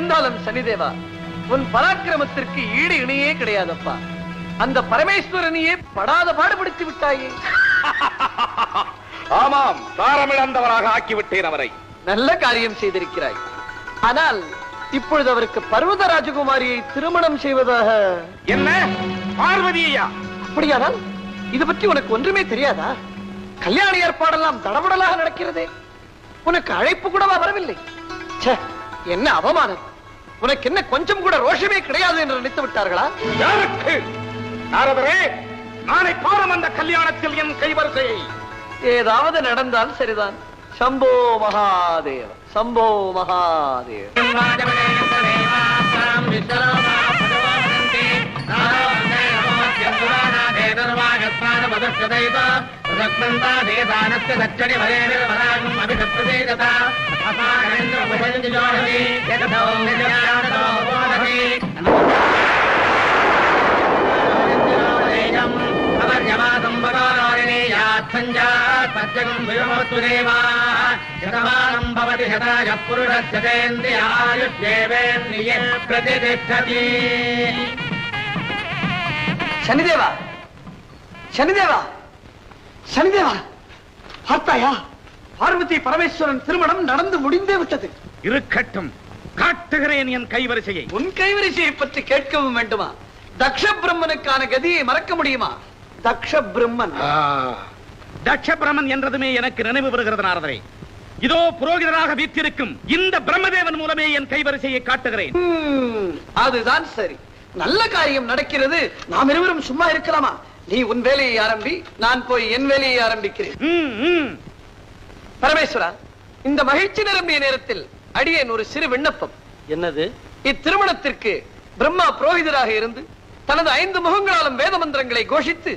இருந்தாலும் சனிதேவா, உன் பராக்கிரமத்திற்கு ஈடு இணையே கிடையாதப்பா. அந்த பரமேஸ்வரனையே படாத பாடுபடுத்தி விட்டாயே. ஆமாம், தாரமிழந்தவராக ஆக்கிவிட்டேன் அவரை. நல்ல காரியம் செய்திருக்கிறாய். ஆனால் இப்பொழுது அவருக்கு பர்வத ராஜகுமாரியை திருமணம் செய்வதாக. என்ன பார்வதியா? அப்படியானால் இது பற்றி உனக்கு ஒன்றுமே தெரியாதா? கல்யாண ஏற்பாடெல்லாம் தடபடலாக நடக்கிறதே. உனக்கு அழைப்பு கூடவா வரவில்லை? என்ன அவமானம்! உனக்கு என்ன கொஞ்சம் கூட ரோஷமே கிடையாது என்று நினைத்து விட்டார்களா? யாருக்கு? நாரதரே, நாளை பாரம் அந்த கல்யாணத்தில் என் கைவரிசையை. ஏதாவது நடந்தால் சரிதான். சம்போ மகாதேவ, சம்போ மகாதேவ. சனிதேவா, சனிதேவா, சனிதேவா, பார்த்தாயா? பார்வதி பரமேஸ்வரன் திருமணம் நடந்து முடிந்தே விட்டது. இருக்கட்டும், காட்டுகிறேன் என் கைவரிசையை. உன் கைவரிசையை பற்றி கேட்கவும் வேண்டுமா? தக்ஷ பிரம்மனுக்கான கதியை மறக்க முடியுமா? தக்ஷ பிரம்மன், தக்ஷ பிரம்மன் என்றதுமே எனக்கு நினைவு வருகிறது நாரதரே. இதோ புரோகிதராக வீற்றிருக்கும் இந்த பிரம்மதேவன் மூலமே என் கைவரிசையை காட்டுகிறேன். அதுதான் சரி. நல்ல காரியம் நடக்கிறது. நாம் இருவரும் சும்மா இருக்கலாமா? நீ உன் வேலையை ஆரம்பி, நான் போய் என் வேலையை ஆரம்பிக்கிறேன். பரமேஸ்வரா, இந்த மகிழ்ச்சி நிரம்பிய நேரத்தில் அடியேன் ஒரு சிறு விண்ணப்பம். என்னது? இத்திருமணத்திற்கு பிரம்மா புரோகிதராக இருந்து தனது 5 முகங்களாலும் வேத மந்திரங்களை கோஷித்து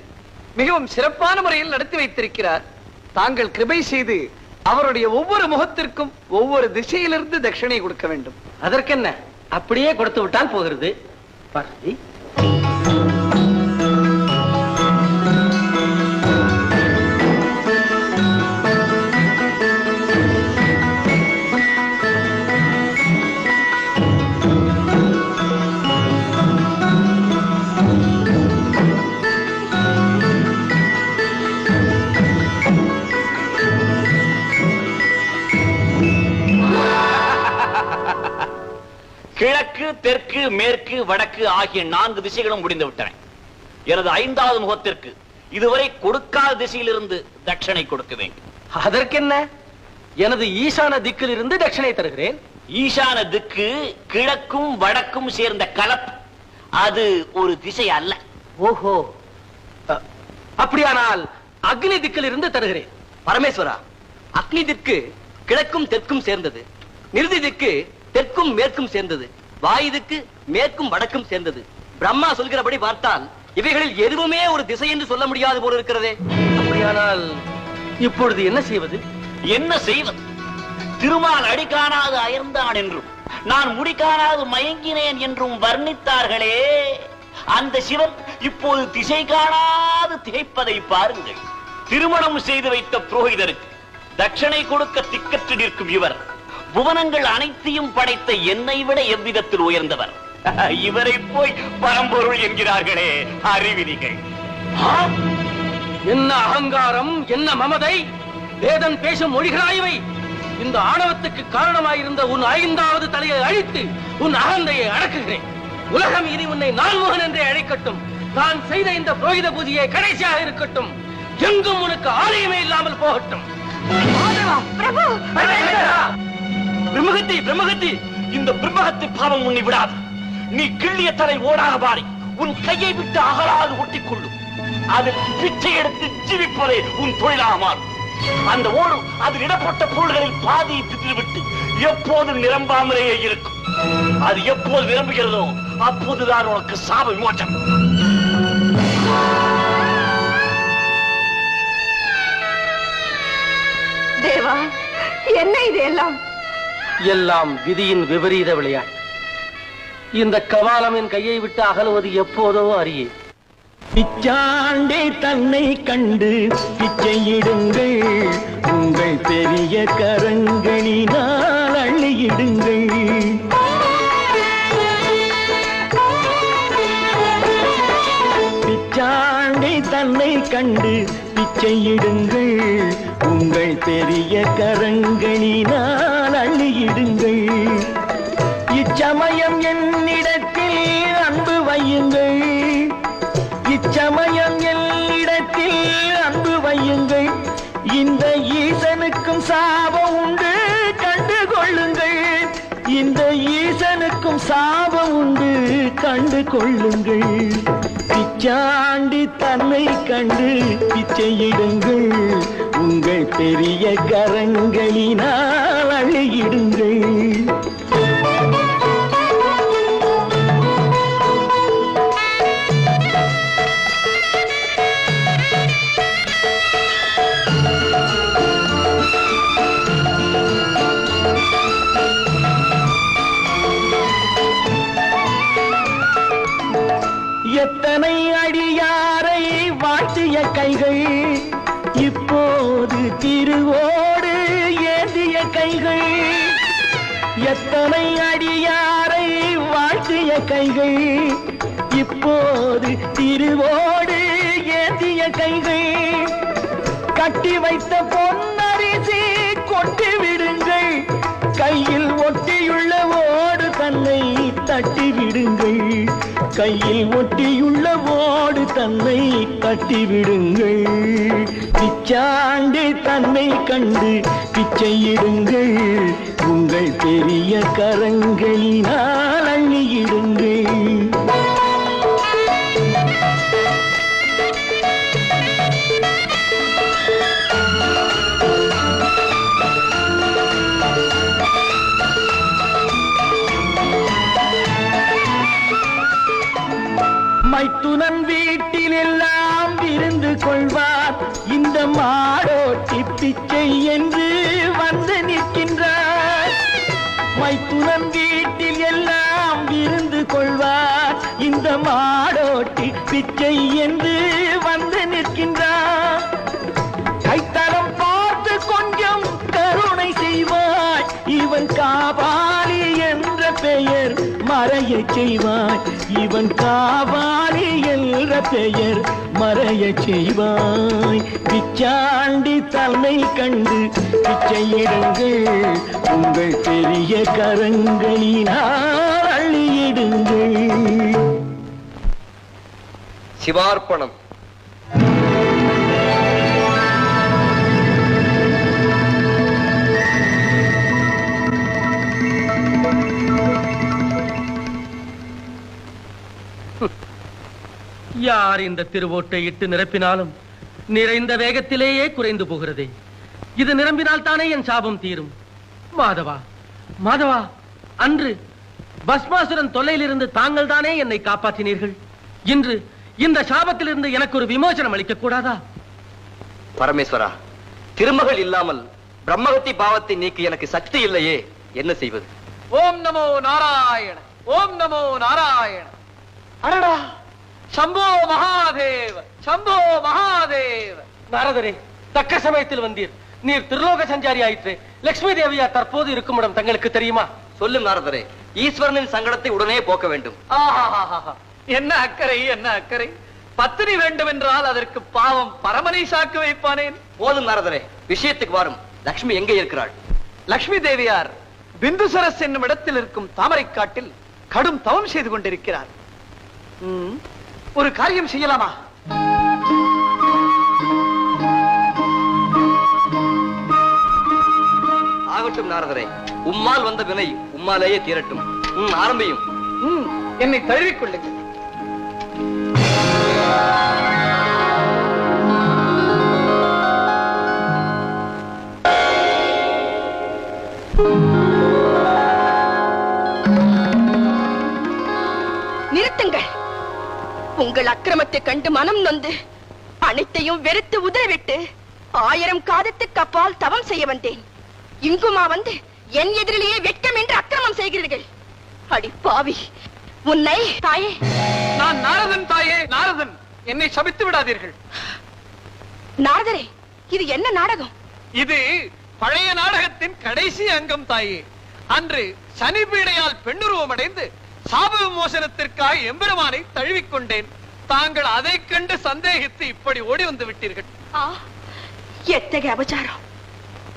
மிகவும் சிறப்பான முறையில் நடத்தி வைத்திருக்கிறார். தாங்கள் கிருபை செய்து அவருடைய ஒவ்வொரு முகத்திற்கும் ஒவ்வொரு திசையிலிருந்து தட்சிணை கொடுக்க வேண்டும். அதற்கென்ன, அப்படியே கொடுத்து விட்டால் போகிறது. பார்வதி, கிழக்கு, தெற்கு, மேற்கு, வடக்கு ஆகிய 4 திசைகளும் முடிந்து விட்டன. எனது 5வது முகத்திற்கு இதுவரை கொடுக்காத திசையிலிருந்து தட்சணை கொடுக்க வேண்டும். அதற்கென்ன, எனது ஈசான திக்கில் இருந்து தட்சிணை தருகிறேன். ஈசான திக்கு கிழக்கும் வடக்கும் சேர்ந்த கலப்பு. அது ஒரு திசை அல்ல. ஓஹோ, அப்படியானால் அக்னி திக்கில் இருந்து தருகிறேன். பரமேஸ்வரா, அக்னி திக்கு கிழக்கும் தெற்கும் சேர்ந்தது. நிருதி திக்கு தெற்கும் மேற்கும் சேர்ந்தது. வாயு திக்கு மேற்கும் வடக்கும் சேர்ந்தது. பிரம்மா சொல்கிறபடி பார்த்தால் இவைகளில் எதுவுமே ஒரு திசை என்று சொல்ல முடியாது போல இருக்கிறதே. அப்படியானால் இப்பொழுது என்ன செய்வது? என்ன செய்வது? திருமால் அடி காணாது அயர்ந்தான் என்றும் நான் முடி காணாது மயங்கினேன் என்றும் வர்ணித்தார்களே, அந்த சிவன் இப்போது திசை காணாது திகைப்பதை பாருங்கள். திருமணம் செய்து வைத்த புரோகிதருக்கு தட்சணை கொடுக்க திக்கற்று நிற்கும் இவர் புவனங்கள் அனைத்தையும் படைத்த என்னை விட எவ்விதத்தில் உயர்ந்தவர். இவரை போய் பரம்பொருள் என்கிறார்களே, அறிவிலிகள். என்ன அகங்காரம், என்ன மமதை! வேதன் பேசும் மொழிகளாயவை. இந்த ஆணவத்துக்கு காரணமாயிருந்த உன் 5வது தலையை அழித்து உன் அகந்தையை அடக்குகிறேன். உலகம் இனி உன்னை நான்முகன் என்றே அழைக்கட்டும். நான் செய்த இந்த புரோகித பூஜையை கடைசியாக இருக்கட்டும். எங்கும் உனக்கு ஆலயமே இல்லாமல் போகட்டும். பிரம்மகத்தி, பிரம்மகத்தி, இந்த பிரம்மகத்தி பாவம் உன்னை விடாது. நீ கிள்ளிய தலை ஓடாக பாடி உன் கையை விட்டு அகலாது ஒட்டிக்கொள்ளும். அதில் பிச்சை எடுத்து ஜீவிப்பதே உன் தொழிலாக மாறும். அந்த ஓடும் அதில் இடப்பட்ட பொருள்களில் பாதியை திட்டுவிட்டு எப்போதும் நிரம்பாமலேயே இருக்கும். அது எப்போது நிரம்புகிறதோ அப்போதுதான் உனக்கு சாப விமோசம். தேவா, என்ன இது எல்லாம்? எல்லாம் விதியின் விபரீத விளையாட்டு. இந்த கவாலமின் கையை விட்டு அகலுவது எப்போதோ அறியே. பிச்சாண்டே தன்னை கண்டு பிச்சையிடுங்கள், உங்கள் பெரிய கரங்களினால் அள்ளியிடுங்கள். கண்டு பிச்சையிடுங்கள் உங்கள் பெரிய கரங்களினால் அள்ளியிடுங்கள் இச்சமயம் என்னிடத்தில் அன்பு வையுங்கள் இச்சமயம் என்னிடத்தில் அன்பு வையுங்கள் இந்த ஈசனுக்கும் சாபம் உண்டு கண்டு கொள்ளுங்கள் இந்த ஈசனுக்கும் சாபம் உண்டு கண்டு கொள்ளுங்கள் பிச்சாண்டி தன்னை கண்டு பிச்சையிடுங்கள் உங்கள் பெரிய கரங்களினால் அள்ளியிடுங்கள் எத்தனை அடியாரை வாழ்த்திய கைகள் இப்போது திருவோடு ஏந்திய கைகள் எத்தனை அடியாரை வாழ்த்திய கைகள் இப்போது திருவோடு ஏந்திய கைகள் கட்டி வைத்த பொன்னரிசி கொண்டு விடுங்கள் கையில் ஒட்டியுள்ள ஓடு தன்னை தட்டி விடுங்கள் கையில் ஒட்டியுள்ள ஓடு தன்னை தட்டி விடுங்கள் பிச்சாண்டி தன்னை கண்டு பிச்சையிடுங்கள் உங்கள் பெரிய கரங்களினால் அள்ளியிடுங்கள் மைத்துனன் வீட்டில் எல்லாம் விருந்து கொள்வார் இந்த மாடோட்டி பிச்சை என்று வந்து நிற்கின்றார் மைத்துனன் வீட்டில் எல்லாம் விருந்து கொள்வார் இந்த மாடோட்டி பிச்சை என்று வந்து நிற்கின்றார் கைத்தரம் பார்த்து கொஞ்சம் கருணை செய்வாய் இவன் காபாலி என்ற பெயர் மறையச் செய்வாய் இவன் காபாலி என்ற பெயர் மறையச் செய்வாய் பிச்சாண்டி தன்னை கண்டு பிச்சையிடுங்கள் உங்கள் பெரிய கரங்களினால் அள்ளியிடுங்கள் சிவார்ப்பணம். யார் இந்த திருவோட்டை இட்டு நிரப்பினாலும் நிறைந்த வேகத்திலேயே குறைந்து போகிறதே. இது நிரம்பினால் தானே என் சாபம் தீரும். மாதவா, மாதவா, அன்று பஸ்மாசுரன் தொல்லையிலிருந்து தாங்கள் தானே என்னை காப்பாற்றினீர்கள். இன்று இந்த சாபத்திலிருந்து எனக்கு ஒரு விமோசனம் அளிக்க கூடாதா? பரமேஸ்வரா, திருமகள் இல்லாமல் பிரம்மஹத்தி பாவத்தை நீக்க எனக்கு சக்தி இல்லையே, என்ன செய்வது? ஓம் நமோ நாராயண, ஓம் நமோ நாராயண. அடடா, சம்போ மகாதேவ, சம்போ மகாதேவ. நாரதரே, தக்க சமயத்தில் வந்தீர். நீர் திருலோக சஞ்சாரி ஆயிற்று. லட்சுமி தேவியா தற்போது இருக்கும் இடம் தங்களுக்கு தெரியுமா? சொல்லும் நாரதரே, ஈஸ்வரனின் சங்கடத்தை உடனே போக்க வேண்டும். என்ன அக்கறை, என்ன அக்கறை. பத்தினி வேண்டும் என்றால் அதற்கு பாவம் பரமனை சாக்கு வைப்பானேன். போதும் நாரதரே, விஷயத்துக்கு வாரும். லட்சுமி எங்கே இருக்கிறாள்? லட்சுமி தேவியார் பிந்துசரஸ் என்னும் இடத்தில் இருக்கும் தாமரை காட்டில் கடும் தவம் செய்து கொண்டிருக்கிறார். ஒரு காரியம் செய்யலாமா? ஆகட்டும் நாரதரே, உம்மால் வந்த வினை உம்மாலேயே தீரட்டும். ஆரம்பியும். என்னை தழுவிக்கொள்ளுங்கள். நிறுத்துங்கள். உங்கள் அக்கிரமத்தை கண்டு மனம் நொந்து அனைத்தையும் வெறுத்து உதறிவிட்டு 1000 காதத்துக்கு அப்பால் தவம் செய்ய வந்தேன். இங்குமா வந்து என் எதிரிலேயே வெட்கம் என்று அக்கிரமம் செய்கிறீர்கள். அடி பாவி, உன்னை தாயே. நான் நாரதன் தாயே, நாரதன். என்னை சபித்து விடாதீர்கள். நாரதரே, இது என்ன நாடகம்? இது பழைய நாடகத்தின் கடைசி அங்கம் தாயே. அன்று சனி பீடையால் பெண்ணுருவம் அடைந்து சாப விமோசனத்திற்காக எம்பெருமானை தழுவிக்கொண்டேன். தாங்கள் அதைக் கண்டு சந்தேகித்து இப்படி ஓடி வந்து விட்டீர்கள். எத்தகைய அபச்சாரம்!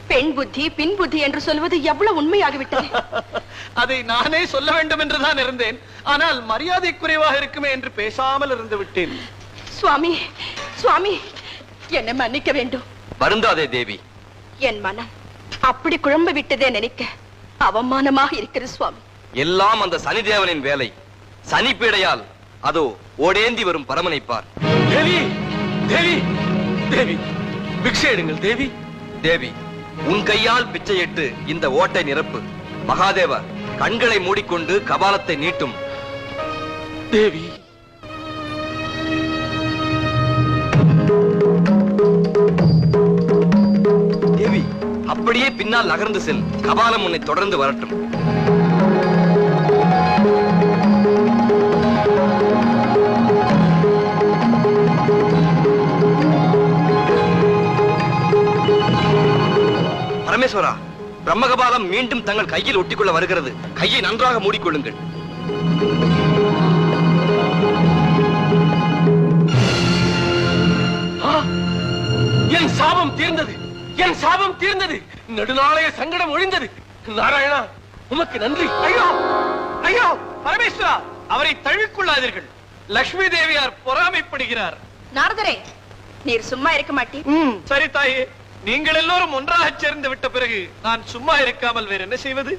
பெண் புத்தி பின் புத்தி என்று சொல்வது எவ்வளவு உண்மையாகிவிட்டது. அதை நானே சொல்ல வேண்டும் என்றுதான் இருந்தேன். ஆனால் மரியாதை குறைவாக இருக்குமே என்று பேசாமல் இருந்து விட்டேன். சுவாமி, சுவாமி, என்னை மன்னிக்க வேண்டும். வருந்தாதே தேவி. என் மனம் அப்படி குழம்பு விட்டதே நினைக்க அவமானமாக இருக்கிறது சுவாமி. எல்லாம் அந்த சனிதேவனின் வேலை. சனி பீடையால் அதோ ஓடேந்தி வரும் பரமனை பார். தேவி, தேவி, தேவி, பிக்ஷை எடுங்கள் தேவி. தேவி, உன் கையால் பிச்சையிட்டு இந்த ஓட்டை நிரப்பு. மகாதேவ கண்களை மூடிக்கொண்டு கபாலத்தை நீட்டும். தேவி, தேவி, அப்படியே பின்னால் நகர்ந்து செல். கபாலம் உன்னை தொடர்ந்து வரட்டும். பரமேஸ்வரா, பிரம்மகபாலம் மீண்டும் தங்கள் கையில் ஒட்டிக்கொள்ள வருகிறது. கையை நன்றாக மூடிக்கொள்ளுங்கள். என் சாபம் தீர்ந்தது, என் சாபம் தீர்ந்தது. நெடுநாளைய சங்கடம் ஒழிந்தது. நாராயணா, உமக்கு நன்றி. ஐயோ, ஐயோ, பரமேஸ்வரா, அவரை தழுவிக்கொள்ளாதீர்கள். லட்சுமி தேவியார் பொறாமைப்படுகிறார். நாரதரே, நீர் சும்மா இருக்க மாட்டீர். சரி தாயே, நீங்கள் எல்லோரும் ஒன்றாக சேர்ந்து விட்ட பிறகு நான் சும்மா இருக்காமல் வேற என்ன செய்வது?